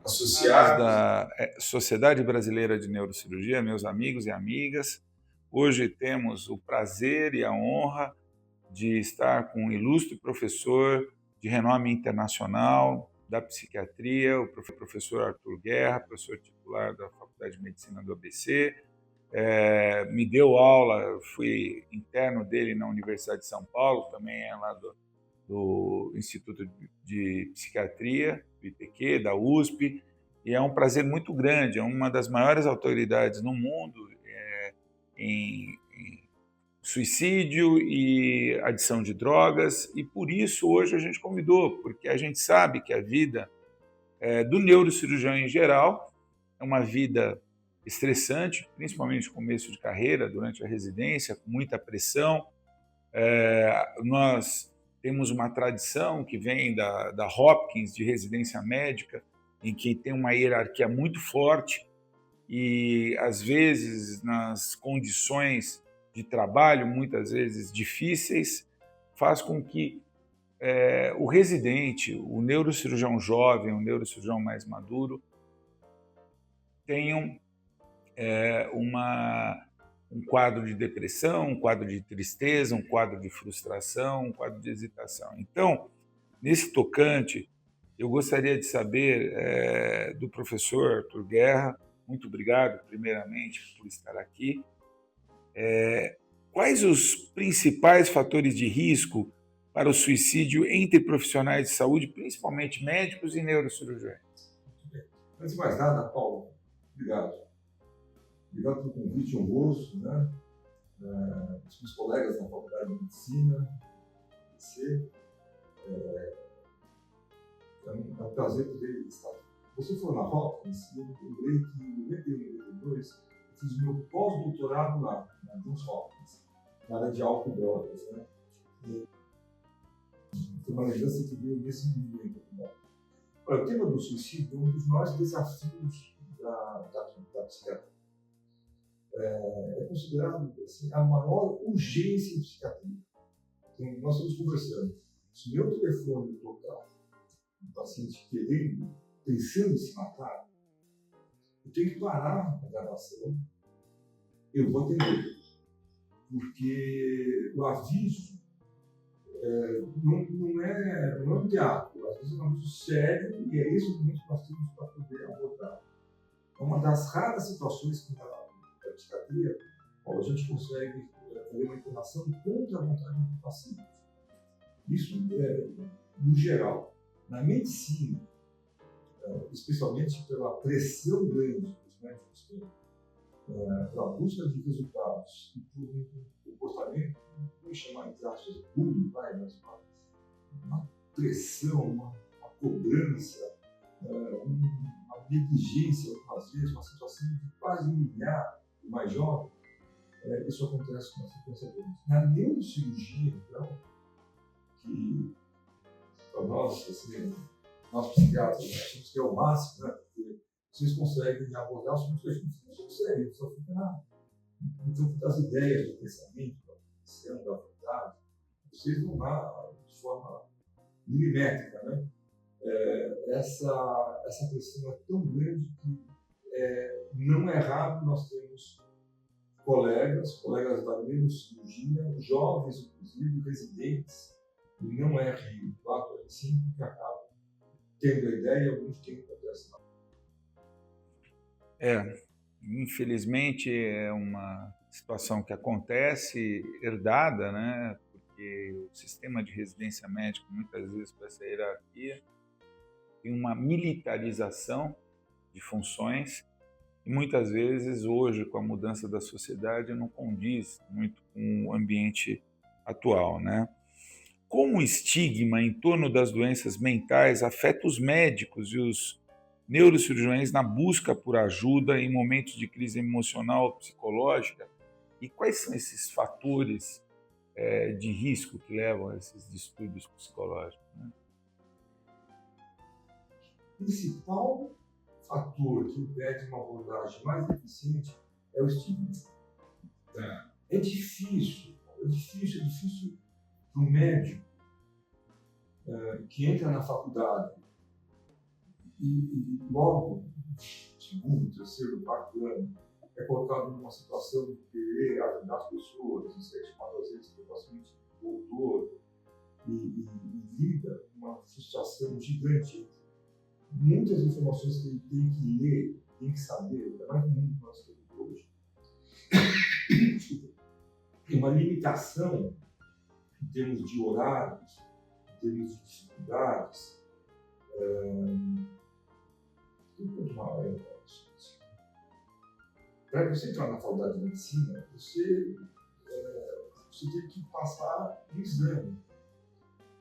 associados. Da Sociedade Brasileira de Neurocirurgia, meus amigos e amigas. Hoje temos o prazer e a honra de estar com um ilustre professor de renome internacional da psiquiatria, o professor Arthur Guerra, professor titular da Faculdade de Medicina do ABC. Me deu aula, fui interno dele na Universidade de São Paulo, também é lá do Instituto de Psiquiatria, do IPQ, da USP, e é um prazer muito grande, é uma das maiores autoridades no mundo em suicídio e adição de drogas, e por isso hoje a gente convidou, porque a gente sabe que a vida do neurocirurgião em geral é uma vida estressante, principalmente no começo de carreira, durante a residência, com muita pressão. Nós temos uma tradição que vem da Hopkins, de residência médica, em que tem uma hierarquia muito forte e, às vezes, nas condições de trabalho, muitas vezes difíceis, faz com que o residente, o neurocirurgião jovem, o neurocirurgião mais maduro, tenham um quadro de depressão, um quadro de tristeza, um quadro de frustração, um quadro de hesitação. Então, nesse tocante, eu gostaria de saber do professor Arthur Guerra, muito obrigado, primeiramente, por estar aqui, quais os principais fatores de risco para o suicídio entre profissionais de saúde, principalmente médicos e neurocirurgiões? Antes de mais nada, Paulo, obrigado. Obrigado pelo convite honroso, né? Os meus colegas na Faculdade de Medicina, você, é um prazer poder estar aqui. Você foi na Hopkins, eu lembrei que em 91 e 92 eu fiz o meu pós-doutorado na Johns Hopkins, na área de álcool e drogas, né? Foi uma lembrança que veio nesse momento. Olha, o tema do suicídio é um dos maiores desafios da psiquiatria. É considerado assim, a maior urgência em psiquiatria. Então, nós estamos conversando. Se o meu telefone tocar, um paciente pensando em se matar, eu tenho que parar a gravação, eu vou atender. Porque o aviso não é um teatro, às vezes é um aviso sério e é esse o momento que nós temos para poder abordar. É uma das raras situações que na psiquiatria, a gente consegue fazer uma internação contra a vontade do paciente. Isso no geral. Na medicina, especialmente pela pressão grande que os médicos têm, pela busca de resultados e por um comportamento, vamos chamar de aspas, bullying, mas uma pressão, uma cobrança, uma negligência, às vezes, uma situação de quase humilhar o mais jovem, isso acontece com uma frequência grande. Na neurocirurgia, então, que para nós, assim, nós psiquiatras, achamos que é o máximo, né? Porque vocês conseguem abordar assuntos que a gente não consegue, só fica no campo das ideias, do pensamento, da cognição, da vontade. Vocês vão lá de forma milimétrica, né? Essa pressão é tão grande que não é raro nós temos colegas da neurocirurgia, jovens, inclusive, residentes, e não é Rio, 4 é 5, que acabam tendo a ideia e alguns têm que acontece não. Infelizmente é uma situação que acontece, herdada, né? Porque o sistema de residência médica, muitas vezes, com essa hierarquia, tem uma militarização de funções e muitas vezes, hoje, com a mudança da sociedade, não condiz muito com o ambiente atual, né? Como o estigma em torno das doenças mentais afeta os médicos e os neurocirurgiões na busca por ajuda em momentos de crise emocional ou psicológica? E quais são esses fatores de risco que levam a esses distúrbios psicológicos, né? O principal fator que impede uma abordagem mais eficiente é o estigma. É difícil para um médico que entra na faculdade E logo, segundo, terceiro, quarto ano, é colocado numa situação de querer ajudar as pessoas, isso é chamado às vezes de paciente doutor, e lida com uma frustração gigante. Muitas informações que ele tem que ler, tem que saber, é mais comum que nós temos hoje. Tem uma limitação em termos de horários, em termos de dificuldades. Para você entrar na faculdade de medicina, você tem que passar um exame.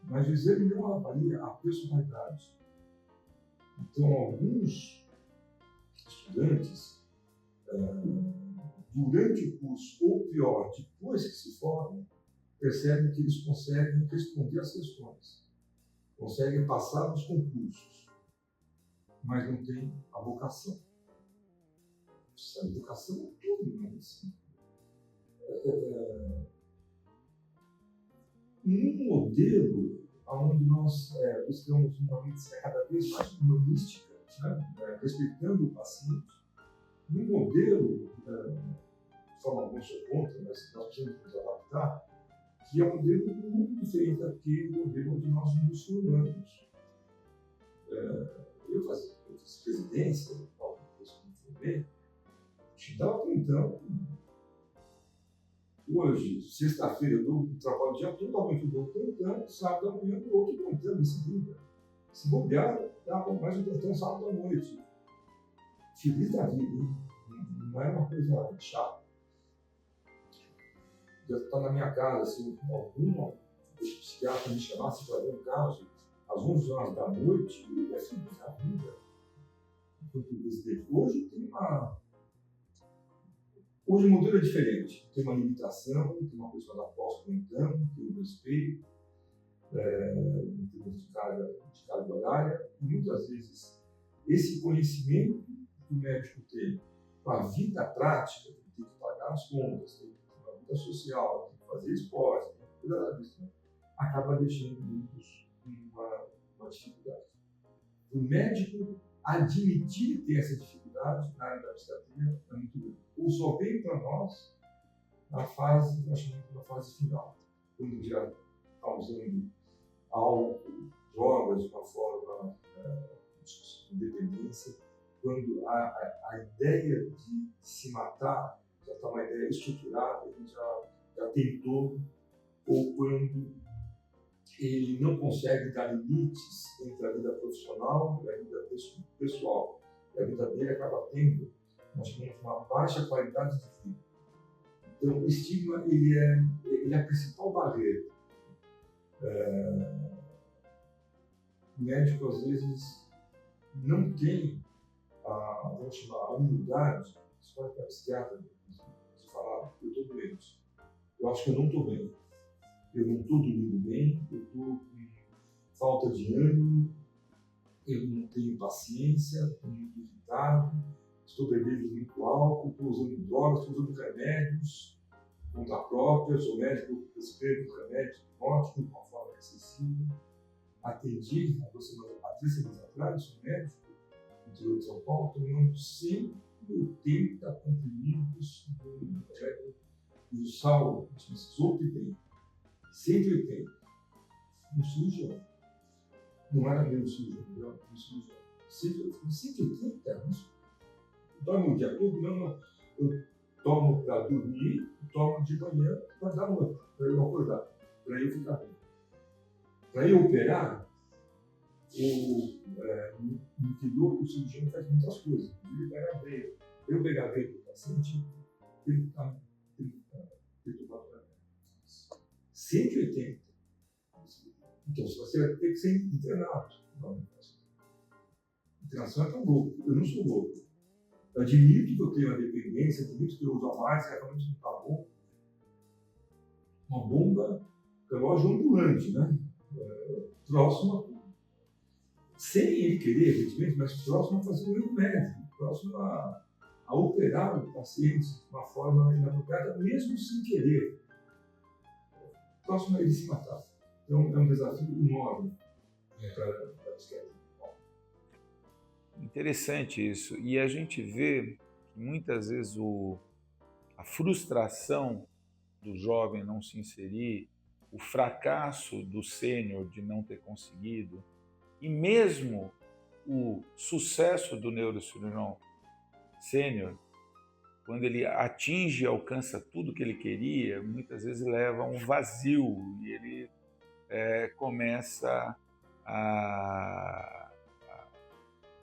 Mas o exame não avalia a personalidade. Então, alguns estudantes, durante o curso, ou pior, depois que se formam, percebem que eles conseguem responder às questões, conseguem passar nos concursos, mas não têm a vocação. A educação é tudo na medicina. Um modelo onde nós buscamos uma medicina cada vez mais humanística, né? Respeitando o paciente, um modelo, de forma alguma sou contra, mas nós precisamos nos adaptar, que é um modelo muito diferente daquele modelo onde nós nos formamos. Eu fiz presidência, depois que me formei, estudava então. Hoje, sexta-feira, eu trabalho o dia todo, amanhã eu dou plantão, sábado da manhã eu dou outro plantão em seguida. Se bobear, dá mais um plantão sábado à noite. Feliz da vida, hein? Não é uma coisa chata. Eu estou na minha casa, assim, algum psiquiatra me chamasse para ver um caso, às 11 horas da noite, eu ia feliz da vida. Hoje tem uma. Hoje o modelo é diferente, tem uma limitação, tem uma pessoa da pós-plantão, tem um respeito, em termos de carga horária, e muitas vezes esse conhecimento que o médico tem com a vida prática, tem que pagar as contas, tem que ter uma vida social, tem que fazer esporte, tem que cuidar disso, né? Acaba deixando muitos uma dificuldade. O médico admitir ter essa dificuldade na área da psiquiatria é muito grande. Ou só vem para nós na fase final, quando já está usando álcool, drogas de uma forma de dependência, quando a ideia de se matar já está uma ideia estruturada, ele já tentou, ou quando ele não consegue dar limites entre a vida profissional e a vida pessoal. E a vida dele acaba tendo, nós chamamos, uma baixa qualidade de vida. Então, o estigma ele é a principal barreira. O médico, às vezes, não tem vamos chamar, a humildade, isso vai para a psiquiatra, de falar, eu estou doente, eu acho que eu não estou bem. Eu não estou dormindo bem, eu estou com falta de ânimo, eu não tenho paciência, estou muito irritado, estou bebendo muito álcool, estou usando drogas, estou usando remédios, conta própria, sou médico, prescrevo remédios hipnóticos de uma forma excessiva. Atendi, há 3 semanas atrás, sou médico, no interior de São Paulo, tomando 180 comprimidos do sal, Zolpidem. 180. Um cirurgião. Não era meu cirurgião, era um cirurgião. 180? Dorme o dia todo? Não. Eu tomo para dormir, tomo de manhã para dar noite, para eu acordar, para eu ficar bem. Para eu operar, no interior, o cirurgião faz muitas coisas. Ele pega veia. Eu pegar a veia do paciente, ele está perturbado. 180. Então, você vai ter que ser internado. Internação é tão louco. Eu não sou louco. Eu admito que eu tenho a dependência, admito que eu uso a mais, que realmente não está bom. Uma bomba, relógio ambulante, né? Próximo, sem ele querer, evidentemente, mas próximo a fazer um erro médico, próximo a operar o paciente de uma forma inapropriada, mesmo sem querer. Próximo a ele se matar. Então, é um desafio enorme para a psiquiatria. Interessante isso. E a gente vê que muitas vezes a frustração do jovem não se inserir, o fracasso do sênior de não ter conseguido, e mesmo o sucesso do neurocirurgião sênior, quando ele atinge e alcança tudo que ele queria, muitas vezes leva a um vazio e ele começa a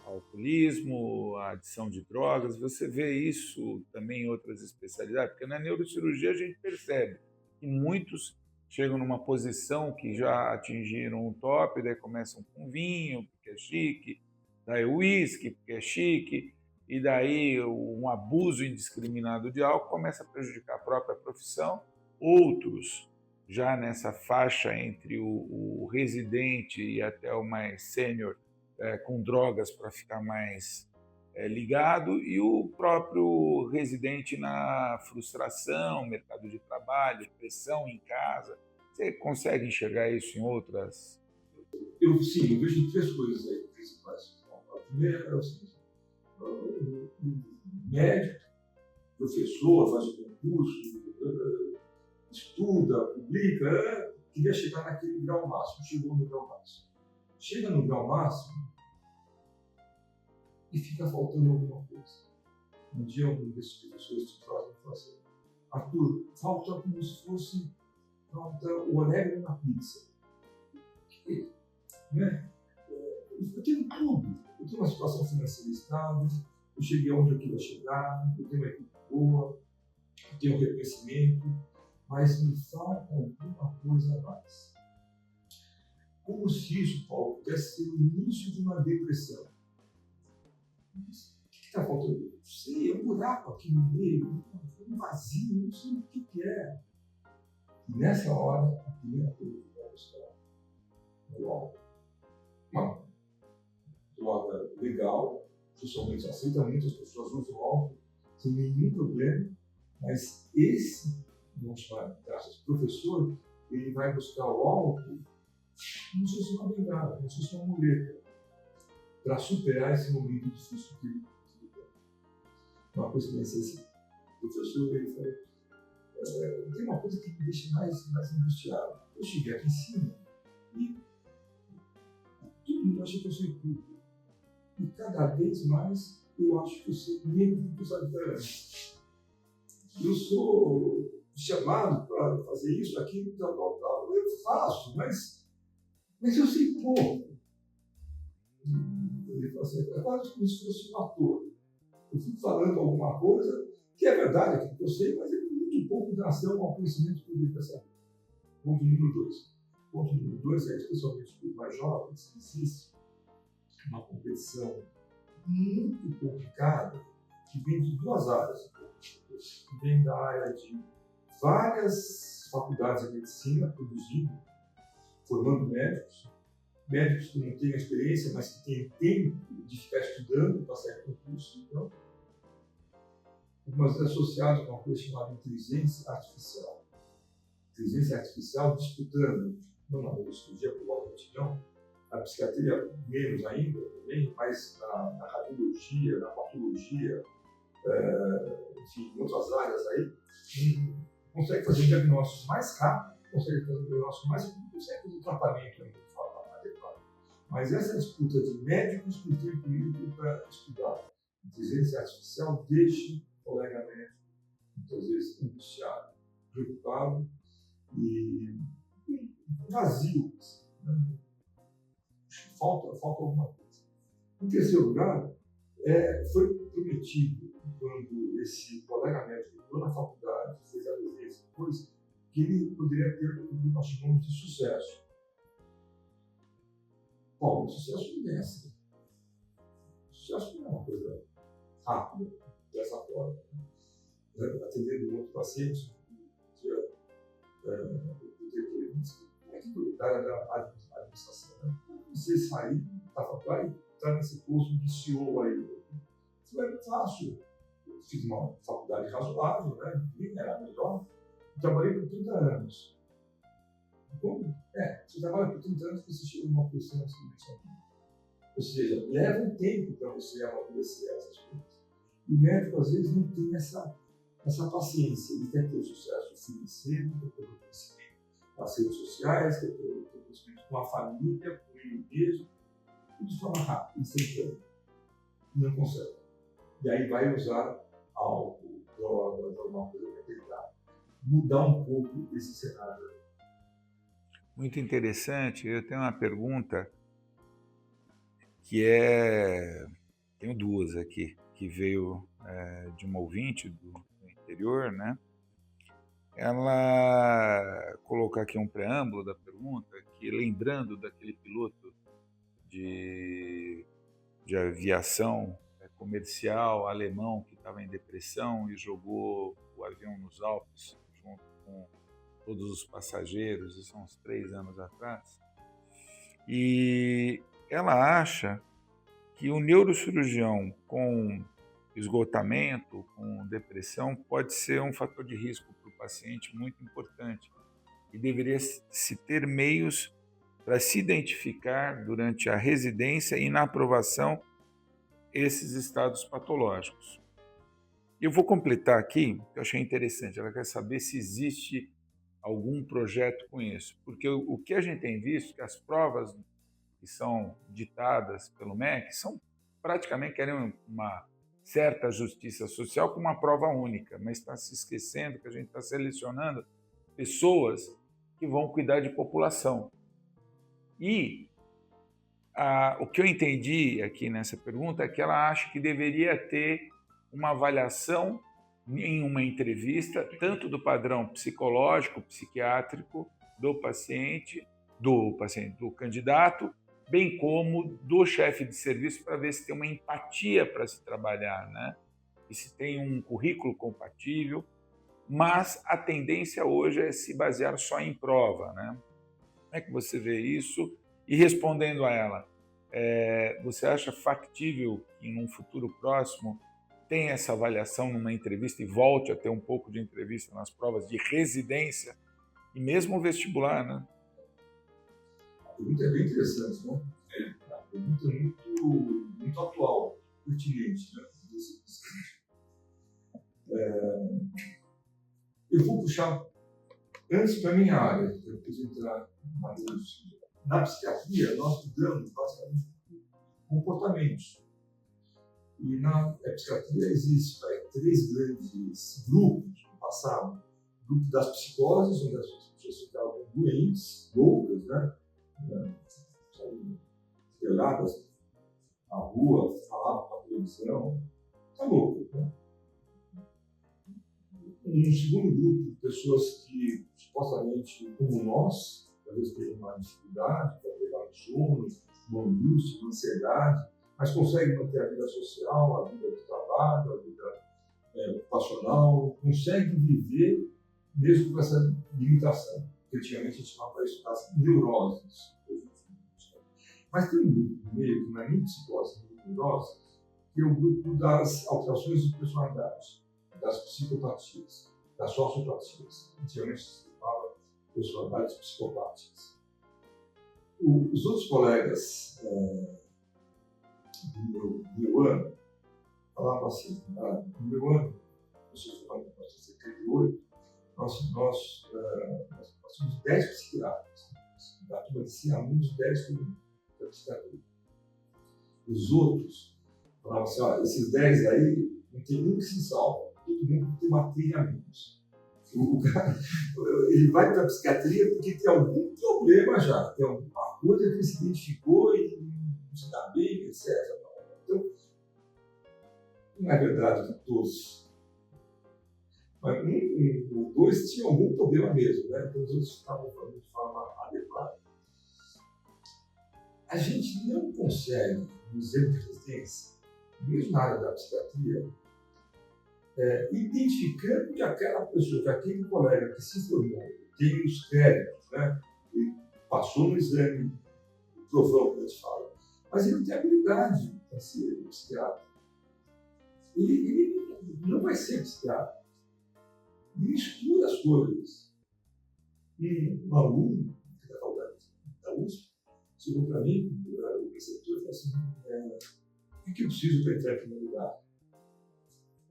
alcoolismo, a adição de drogas. Você vê isso também em outras especialidades, porque na neurocirurgia a gente percebe que muitos chegam numa posição que já atingiram o top, daí começam com vinho, porque é chique, daí uísque, porque é chique, e daí um abuso indiscriminado de álcool começa a prejudicar a própria profissão. Outros, já nessa faixa entre o residente e até o mais sênior, com drogas para ficar mais ligado, e o próprio residente na frustração, mercado de trabalho, pressão em casa. Você consegue enxergar isso em outras? Sim, eu vejo três coisas aí principais. A primeira é o seguinte: o médico, professor, faz o concurso, estuda, publica, queria chegar naquele grau máximo, chegou no grau máximo. Chega no grau máximo e fica faltando alguma coisa. Um dia um desses professores te fala assim: Arthur, falta como se fosse o orégano na pizza. Que, né? Eu tenho tudo. Eu tenho uma situação financeira estável, eu cheguei aonde eu queria chegar, eu tenho uma equipe boa, eu tenho um reconhecimento, mas me falta alguma coisa a mais. Como se isso, Paulo, pudesse ser o início de uma depressão. O que está faltando? Não sei, é um buraco aqui no meio, um vazio, não sei o que é. E nessa hora, a primeira coisa que eu vou buscar é o álcool. Uma droga legal, socialmente aceita, muitas pessoas usam álcool sem nenhum problema, mas esse, vamos chamar de professor, ele vai buscar o álcool como se fosse uma bengala, como se fosse uma muleta, para superar esse momento difícil que ele tem. Uma coisa que eu pensei, esse professor, ele falou, tem uma coisa que me deixa mais angustiado. Eu cheguei aqui em cima e tudo, eu achei que eu sei tudo. E cada vez mais eu acho que eu sei menos do que eu sabia antes. Eu sou chamado para fazer isso, aquilo, tal. Eu faço, mas eu sei pouco. Ele falou assim, é quase como se fosse um ator. Eu fico falando alguma coisa que é verdade, aquilo que eu sei, mas é muito pouco em relação ao conhecimento que eu deveria saber. Ponto número 2. Ponto número 2 é, especialmente para os mais jovens, existe uma competição muito complicada que vem de duas áreas. Que vem da área de várias faculdades de medicina produzindo, formando médicos que não têm experiência, mas que têm tempo de ficar estudando para sair concurso. Então, algumas vezes associado com uma coisa chamada inteligência artificial. Inteligência artificial disputando, não na neurocirurgia, provavelmente não, na psiquiatria menos ainda, também, mas na radiologia, na patologia, enfim, em outras áreas aí, consegue fazer diagnósticos mais rápido, consegue fazer diagnósticos mais rápido, consegue fazer tratamento ainda de forma adequada. Mas essa disputa de médicos com tempo livre para estudar inteligência artificial deixa o colega médico, muitas vezes, angustiado, preocupado e vazio. Né? Falta alguma coisa. Em terceiro lugar, foi prometido, quando esse colega médico entrou na faculdade, fez a residência depois, que ele poderia ter o que nós chamamos de sucesso. Bom, o sucesso não é assim. O sucesso não é uma coisa rápida, dessa forma. Atendendo um outro paciente, como é que da área da administração, né? Você sair da faculdade e estar nesse posto de CEO aí. Isso não é fácil. Eu fiz uma faculdade razoável, né? Nem era melhor. Trabalhei por 30 anos. Então, você trabalha por 30 anos para você chegar numa posição assim. Ou seja, leva um tempo para você amadurecer essas coisas. E o médico, às vezes, não tem essa paciência. Ele quer ter o sucesso financeiro, quer ter o reconhecimento nas redes sociais, quer ter o reconhecimento com a família, com ele mesmo, tudo de forma rápida, instantânea. Não consegue. E aí vai usar álcool, drogas, alguma coisa para tentar mudar um pouco esse cenário. Muito interessante. Eu tenho uma pergunta que tenho duas aqui, que veio de uma ouvinte do interior, né? Ela colocou aqui um preâmbulo da pergunta, que lembrando daquele piloto de aviação comercial alemão que estava em depressão e jogou o avião nos Alpes junto com todos os passageiros, isso há uns 3 anos atrás. E ela acha que o neurocirurgião com esgotamento, com depressão, pode ser um fator de risco para o paciente muito importante e deveria se ter meios para se identificar durante a residência e na aprovação esses estados patológicos. Eu vou completar aqui, que eu achei interessante, ela quer saber se existe algum projeto com isso, porque o que a gente tem visto, que as provas que são ditadas pelo MEC são praticamente querem uma certa justiça social com uma prova única, mas está se esquecendo que a gente está selecionando pessoas que vão cuidar de população. E o que eu entendi aqui nessa pergunta é que ela acha que deveria ter uma avaliação em uma entrevista, tanto do padrão psicológico, psiquiátrico do candidato, bem como do chefe de serviço, para ver se tem uma empatia para se trabalhar, né? E se tem um currículo compatível, mas a tendência hoje é se basear só em prova, né? Como é que você vê isso? E respondendo a ela, você acha factível que em um futuro próximo tenha essa avaliação numa entrevista e volte a ter um pouco de entrevista nas provas de residência e mesmo o vestibular, né? A pergunta é bem interessante, né? A pergunta é muito atual, pertinente, né? Eu vou puxar antes para a minha área, para depois entrar na neurologia. Na psiquiatria, nós estudamos basicamente comportamentos. E na psiquiatria existem 3 grandes grupos no passado. O grupo das psicoses, onde as pessoas ficavam doentes, loucas, né? Espelhadas na rua, falavam na televisão, está louco, né? Um segundo grupo, pessoas que supostamente, como nós, talvez tenham uma dificuldade para pegar no sono, uma angústia, uma ansiedade, mas conseguem manter a vida social, a vida de trabalho, a vida ocupacional, conseguem viver mesmo com essa limitação. Que antigamente a gente chamava isso das neuroses. Mas tem um grupo no meio, que não é nem psicose, nem neurose, que é o grupo das alterações de personalidade, das psicopatias, das sociopatias. Antigamente se chamava personalidades psicopáticas. Os outros colegas do meu ano falavam assim, no meu ano, eu sou formado em 1978, nós tínhamos 10 psiquiatras. Da turma de 100 alunos, 10 foram da psiquiatria. Os outros falavam assim, esses 10 aí, não tem um que se salva, todo mundo tem uma trilha a menos. O cara, ele vai para a psiquiatria porque tem algum problema já, tem alguma coisa que ele se identificou e não se dá bem, etc. Então, não é verdade que todos. Mas um ou dois tinham algum problema mesmo, né? Então os outros estavam falando de forma adequada. A gente não consegue, no exame de residência, mesmo na área da psiquiatria, identificando que aquela pessoa, que aquele colega que se formou, tem os créditos, né? Ele passou no exame, o provão que a gente fala, mas ele não tem habilidade para ser psiquiatra. Ele não vai ser psiquiatra. Ele estuda as coisas. Um aluno da USP chegou para mim, o preceptor falou assim, o que eu preciso para entrar em primeiro lugar?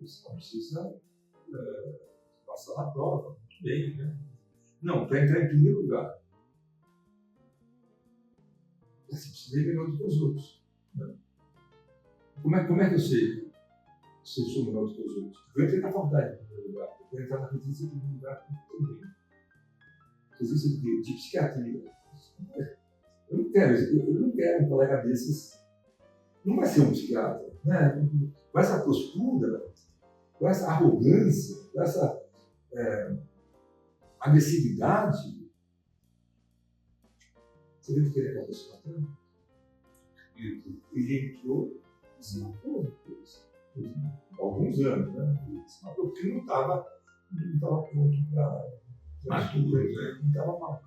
Você não precisa passar na prova, muito bem, né? Não, para entrar em primeiro lugar, você precisa ir melhor do que os outros. Né? Como é que eu sei se eu sou melhor do que os outros? Eu entrei na faculdade em primeiro lugar, eu vou entrar na residência em primeiro lugar também. Residência de psiquiatria. Eu não quero um colega desses, não vai ser um psiquiatra, né? Com essa postura, com essa arrogância, com essa agressividade. Você viu que ele acabou se matando? Ele entrou e se matou depois. Alguns anos, né? Ele se matou porque ele não estava pronto para Maduro, né? Não estava mal.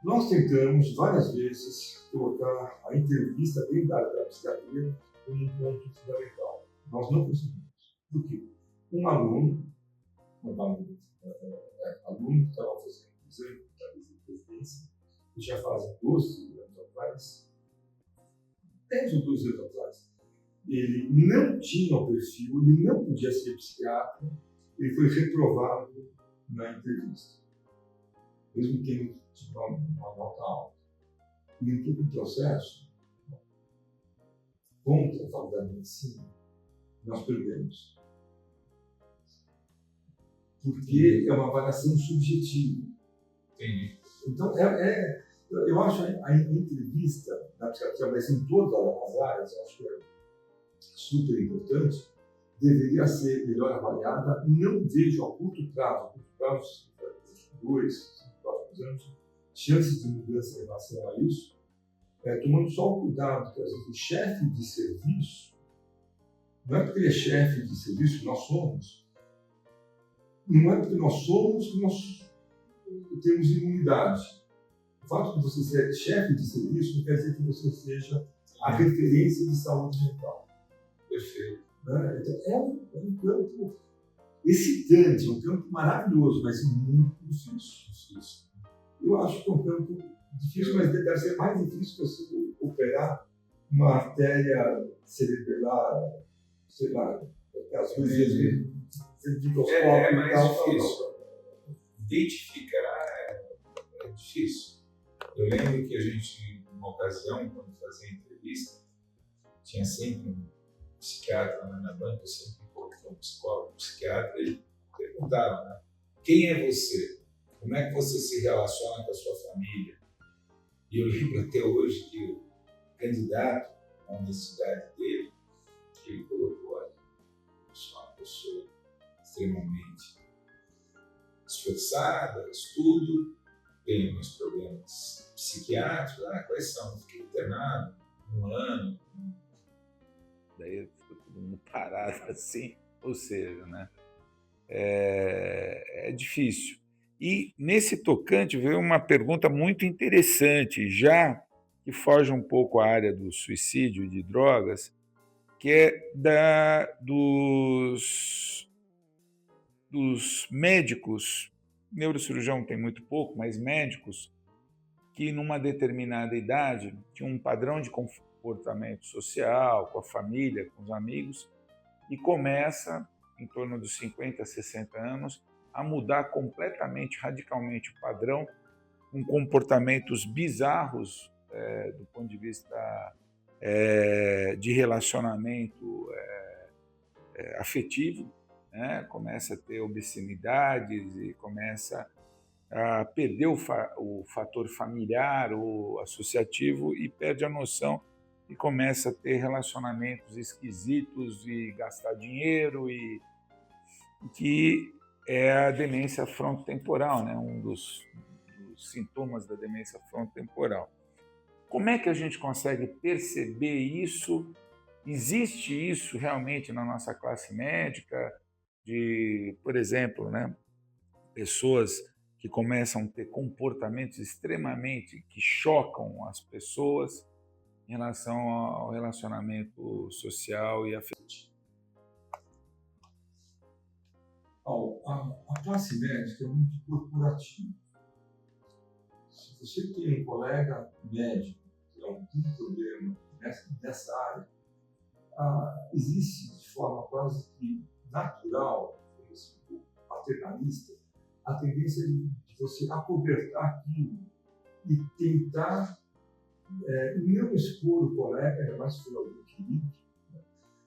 Nós tentamos várias vezes colocar a entrevista dentro da psiquiatria como um ponto fundamental. Nós não conseguimos. Por quê? Um aluno que estava fazendo o exame de residência, que já faz 12 anos atrás, 10 ou 12 anos atrás, ele não tinha o perfil, ele não podia ser psiquiatra, ele foi reprovado na entrevista. Mesmo tendo tido uma nota alta. E entrou com um processo contra a faculdade de medicina, nós perdemos. Porque é uma avaliação subjetiva. Entendi. Então, eu acho a entrevista da psiquiatria, mas em todas as áreas, eu acho que é super importante, deveria ser melhor avaliada. Não vejo a curto prazo, 2, 4 anos, chances de mudança em relação a isso, tomando só o cuidado que, às vezes, o chefe de serviço, não é porque ele é chefe de serviço, nós somos, não é porque nós somos que nós temos imunidade. O fato de você ser chefe de serviço não quer dizer que você seja a referência de saúde mental. Perfeito. Né? Então, é um campo excitante, um campo maravilhoso, mas muito difícil. Eu acho que é um campo difícil, mas deve ser mais difícil você operar uma artéria cerebral, sei lá, as coisas É mais difícil. Identificar é difícil. Eu lembro que a gente, numa ocasião, quando fazia entrevista, tinha sempre um psiquiatra lá na banca, eu sempre encontrei um psicólogo, um psiquiatra, ele perguntava, né? Quem é você? Como é que você se relaciona com a sua família? E eu lembro até hoje que o candidato à honestidade dele, que ele colocou, olha, eu sou uma pessoa extremamente esforçada, estudo, tenho meus problemas psiquiátricos, quais são? Fiquei internado 1 ano. Daí ficou todo mundo parado assim, ou seja, né? É difícil. E nesse tocante veio uma pergunta muito interessante, já que foge um pouco à área do suicídio e de drogas, que é dos médicos, neurocirurgião tem muito pouco, mas médicos que numa determinada idade tinham um padrão de comportamento social, com a família, com os amigos, e começa, em torno dos 50, 60 anos, a mudar completamente, radicalmente o padrão, com comportamentos bizarros do ponto de vista de relacionamento afetivo, né? Começa a ter obscenidades e começa a perder o fator familiar ou associativo e perde a noção e começa a ter relacionamentos esquisitos e gastar dinheiro, e que é a demência frontotemporal, né? Um dos sintomas da demência frontotemporal. Como é que a gente consegue perceber isso? Existe isso realmente na nossa classe médica? De, por exemplo, né, pessoas que começam a ter comportamentos extremamente que chocam as pessoas em relação ao relacionamento social e afetivo. A classe médica é muito corporativa. Se você tem um colega médico algum problema nessa área, existe de forma quase que natural, assim, paternalista, a tendência de você acobertar aquilo e tentar não expor o colega, ainda mais se for alguém querido, né,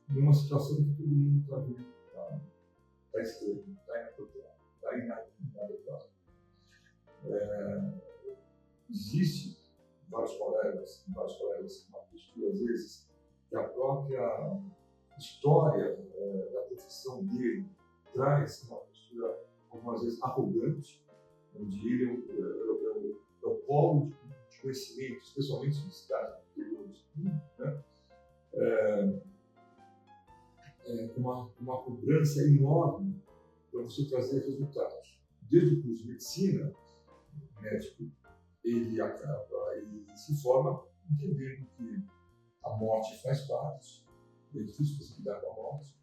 numa situação que todo mundo está vendo, está estranho, está inapropriado, está inadequado. Existe vários colegas com uma postura, às vezes, que a própria história da profissão dele traz uma postura, algumas vezes, arrogante, onde ele é o polo de conhecimento, especialmente em cidades interiores, né? Com uma cobrança enorme para você trazer resultados. Desde o curso de medicina, o médico ele acaba e se forma entendendo que a morte faz parte, é difícil você lidar com a morte.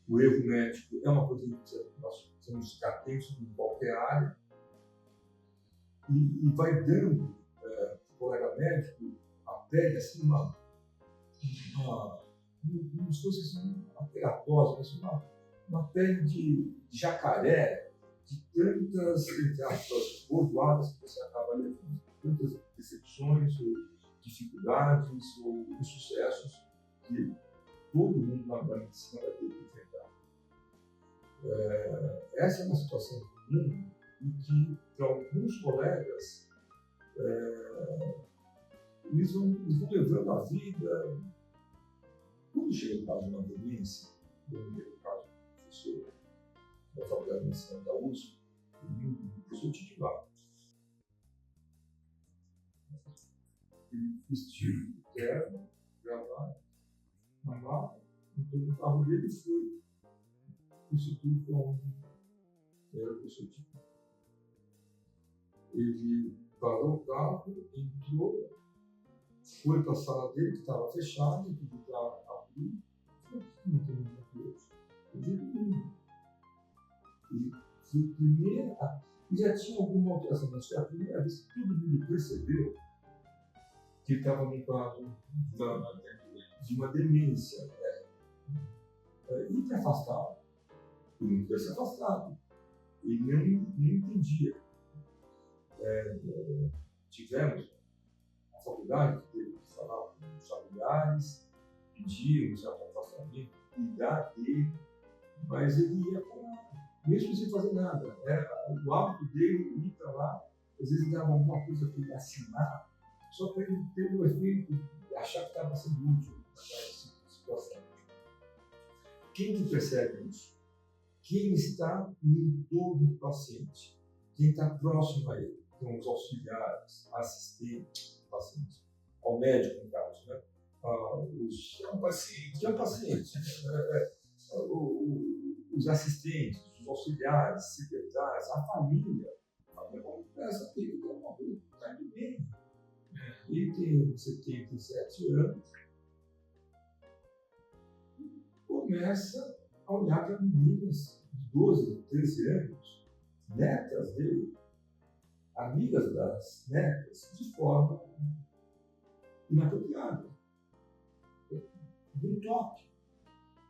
O erro médico é uma coisa que nós precisamos ficar atentos em qualquer área, e vai dando para o colega médico a pele assim, como se fosse assim, uma teratose, assim, uma pele de jacaré, de tantas, entre aspas, bordoadas que você acaba levando, tantas decepções, ou dificuldades, ou insucessos que todo mundo na medicina vai ter que enfrentar. Essa é uma situação comum em que, para alguns colegas, eles vão levando a vida. Quando chega o caso de uma demência, no meu caso, professor da Faculdade de Medicina da USP, um professor titular, ele vestiu o terno, gravata, na mala, entrou no carro dele e foi para o instituto onde era o professor titular. Ele parou o carro, entrou, foi para a sala dele, que estava fechada, pediu para abrir, e falou: por que não tem ninguém aqui hoje? Eu disse: ninguém. E foi a primeira, e já tinha alguma alteração, mas foi a primeira vez que todo mundo percebeu que ele estava num quadro de uma demência. E te afastava. Ele não queria se afastado. Ele não entendia. Tivemos a faculdade que teve que falar com os familiares, pedir um certo afastamento, cuidar dele, mas ele ia para, mesmo sem fazer nada. O hábito dele ir para lá, às vezes dava alguma coisa para ele assinar, só para ele ter o efeito de achar que estava sendo útil naquela situação. Quem que percebe isso? Quem está no entorno do paciente, quem está próximo a ele, são os auxiliares, assistentes do paciente, ao médico, no caso, né? É um paciente. Os assistentes, os auxiliares, secretários, a família começa a ter que ter uma coisa que está indo bem. Ele tem 77 anos, começa a olhar para meninas de 12, 13 anos, netas dele, amigas das netas, de forma inapropriada. Um toque,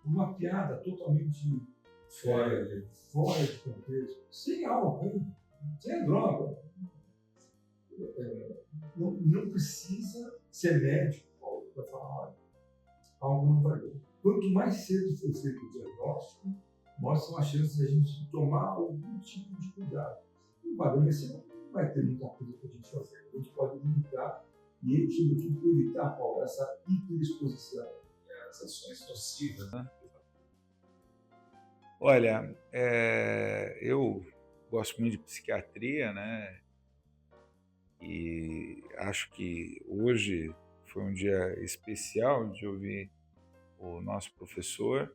uma piada totalmente fora de contexto, sem álcool, sem droga. Não precisa ser médico para falar: olha, algo não vai bem. Quanto mais cedo for feito o diagnóstico, maiores são as chances de a gente tomar algum tipo de cuidado. O padecimento não vai ter muita coisa para a gente fazer. A gente pode limitar e, sobretudo, evitar essa hiperexposição, as ações nocivas. Olha, eu gosto muito de psiquiatria, né? E acho que hoje foi um dia especial de ouvir o nosso professor,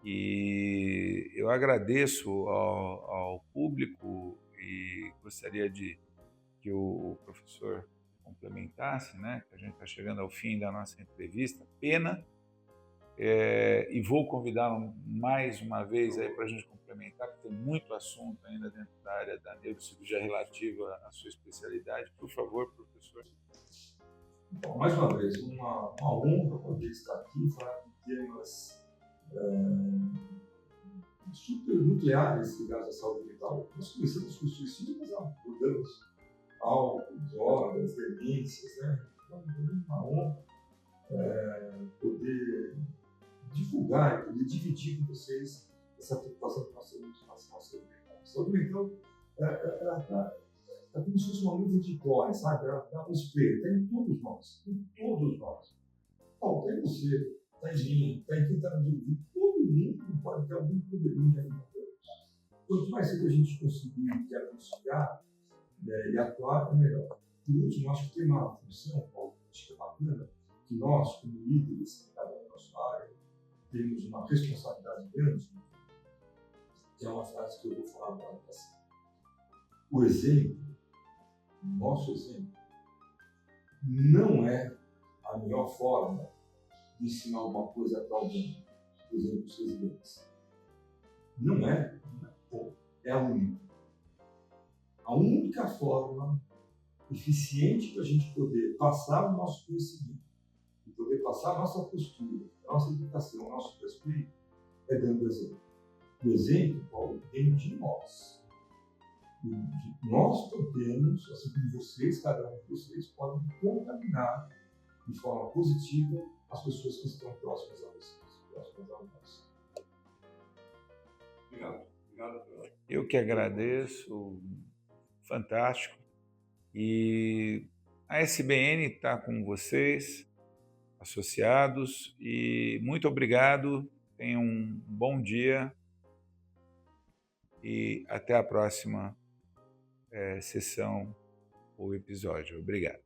e eu agradeço ao público e gostaria que o professor complementasse, né? Que a gente está chegando ao fim da nossa entrevista. Pena. E vou convidá-lo mais uma vez para a gente complementar, porque tem muito assunto ainda dentro da área da neurocirurgia relativa à sua especialidade. Por favor, professor. Bom, mais uma vez, uma honra poder estar aqui, falar de temas super nucleares ligados à saúde mental. Nós começamos com suicídio, mas abordamos álcool, drogas, demências, né? Então, é uma honra poder divulgar e poder dividir com vocês essa preocupação que nós temos com a saúde mental. A saúde mental está como se fosse uma nuvem de clore, sabe? Ela está um espelho, está em todos nós, Bom, está em você, está em mim, está em quem está nos ouvindo. Todo mundo pode ter algum probleminha aí na frente. Quanto mais cedo a gente conseguir diagnosticar e atuar, é melhor. Por último, acho que tem uma função, Paulo, acho que é bacana, que nós, como líderes, cada um na nossa área, temos uma responsabilidade grande, que é uma frase que eu vou falar agora assim. O exemplo, o nosso exemplo, não é a melhor forma de ensinar alguma coisa para alguém, por exemplo, os residentes. Não é, é a única. A única forma eficiente para a gente poder passar o nosso conhecimento, e poder passar a nossa postura, a nossa educação, o nosso respeito, é dando exemplo. O exemplo, Paulo, vem de nós. E nós podemos, assim como vocês, cada um de vocês, podem contaminar de forma positiva as pessoas que estão próximas a vocês, próximas a nós. Obrigado. Obrigado. Eu que agradeço, fantástico. E a SBN está com vocês, associados, e muito obrigado, tenham um bom dia e até a próxima sessão ou episódio. Obrigado.